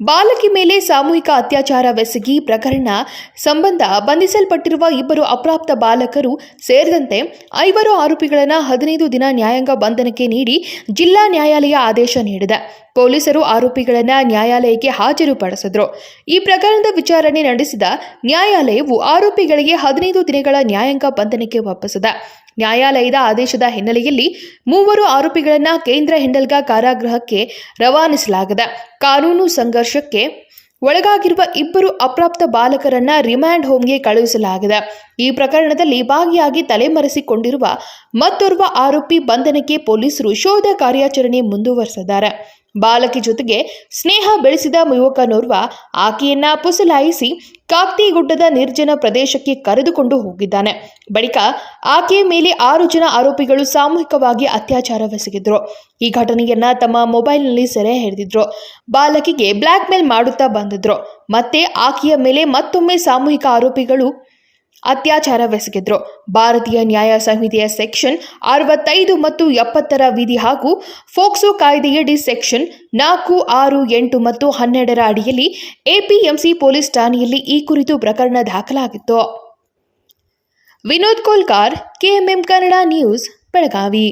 ಬಾಲಕಿ ಮೇಲೆ ಸಾಮೂಹಿಕ ಅತ್ಯಾಚಾರವೆಸಗಿ ಪ್ರಕರಣ ಸಂಬಂಧ ಬಂಧಿಸಲ್ಪಟ್ಟಿರುವ ಇಬ್ಬರು ಅಪ್ರಾಪ್ತ ಬಾಲಕರು ಸೇರಿದಂತೆ 5 ಆರೋಪಿಗಳನ್ನು 15 ದಿನ ನ್ಯಾಯಾಂಗ ಬಂಧನಕ್ಕೆ ನೀಡಿ ಜಿಲ್ಲಾ ನ್ಯಾಯಾಲಯ ಆದೇಶ ನೀಡಿದೆ. ಪೊಲೀಸರು ಆರೋಪಿಗಳನ್ನು ನ್ಯಾಯಾಲಯಕ್ಕೆ ಹಾಜರುಪಡಿಸಿದರು. ಈ ಪ್ರಕರಣದ ವಿಚಾರಣೆ ನಡೆಸಿದ ನ್ಯಾಯಾಲಯವು ಆರೋಪಿಗಳಿಗೆ 15 ದಿನಗಳ ನ್ಯಾಯಾಂಗ ಬಂಧನಕ್ಕೆ ಒಪ್ಪಿಸಿದೆ. ನ್ಯಾಯಾಲಯದ ಆದೇಶದ ಹಿನ್ನೆಲೆಯಲ್ಲಿ 3 ಆರೋಪಿಗಳನ್ನು ಕೇಂದ್ರ ಹಿಂಡಲ್ಗಾ ಕಾರಾಗೃಹಕ್ಕೆ ರವಾನಿಸಲಾಗಿದೆ. ಕಾನೂನು ಸಂಘರ್ಷಕ್ಕೆ ಒಳಗಾಗಿರುವ ಇಬ್ಬರು ಅಪ್ರಾಪ್ತ ಬಾಲಕರನ್ನ ರಿಮ್ಯಾಂಡ್ ಹೋಮ್ಗೆ ಕಳುಹಿಸಲಾಗಿದೆ. ಈ ಪ್ರಕರಣದಲ್ಲಿ ಭಾಗಿಯಾಗಿ ತಲೆಮರೆಸಿಕೊಂಡಿರುವ ಮತ್ತೋರ್ವ ಆರೋಪಿ ಬಂಧನಕ್ಕೆ ಪೊಲೀಸರು ಶೋಧ ಕಾರ್ಯಾಚರಣೆ ಮುಂದುವರೆಸಿದ್ದಾರೆ. ಬಾಲಕಿ ಜೊತೆಗೆ ಸ್ನೇಹ ಬೆಳೆಸಿದ ಯುವಕನೋರ್ವ ಆಕೆಯನ್ನ ಪುಸಲಾಯಿಸಿ ಕಾಕ್ತಿಗುಡ್ಡದ ನಿರ್ಜನ ಪ್ರದೇಶಕ್ಕೆ ಕರೆದುಕೊಂಡು ಹೋಗಿದ್ದಾನೆ. ಬಳಿಕ ಆಕೆಯ ಮೇಲೆ 6 ಜನ ಆರೋಪಿಗಳು ಸಾಮೂಹಿಕವಾಗಿ ಅತ್ಯಾಚಾರವೆಸಗಿದ್ರು. ಈ ಘಟನೆಯನ್ನ ತಮ್ಮ ಮೊಬೈಲ್ನಲ್ಲಿ ಸೆರೆ ಹಿಡಿದಿದ್ರು. ಬಾಲಕಿಗೆ ಬ್ಲ್ಯಾಕ್ ಮೇಲ್ ಮಾಡುತ್ತಾ ಬಂದಿದ್ರು. ಮತ್ತೆ ಆಕೆಯ ಮೇಲೆ ಮತ್ತೊಮ್ಮೆ ಸಾಮೂಹಿಕ ಆರೋಪಿಗಳು ಅತ್ಯಾಚಾರವೆಸಗಿದ್ರು. ಭಾರತೀಯ ನ್ಯಾಯ ಸಂಹಿತೆಯ ಸೆಕ್ಷನ್ 65 ಮತ್ತು 70 ವಿಧಿ ಹಾಗೂ ಫೋಕ್ಸೋ ಕಾಯ್ದೆಯಡಿ ಸೆಕ್ಷನ್ 4, 6, 8 ಮತ್ತು 12 ಅಡಿಯಲ್ಲಿ ಎಪಿಎಂಸಿ ಪೊಲೀಸ್ ಠಾಣೆಯಲ್ಲಿ ಈ ಕುರಿತು ಪ್ರಕರಣ ದಾಖಲಾಗಿತ್ತು. Vinod Kolkar, KMM Kannada news, Belagavi.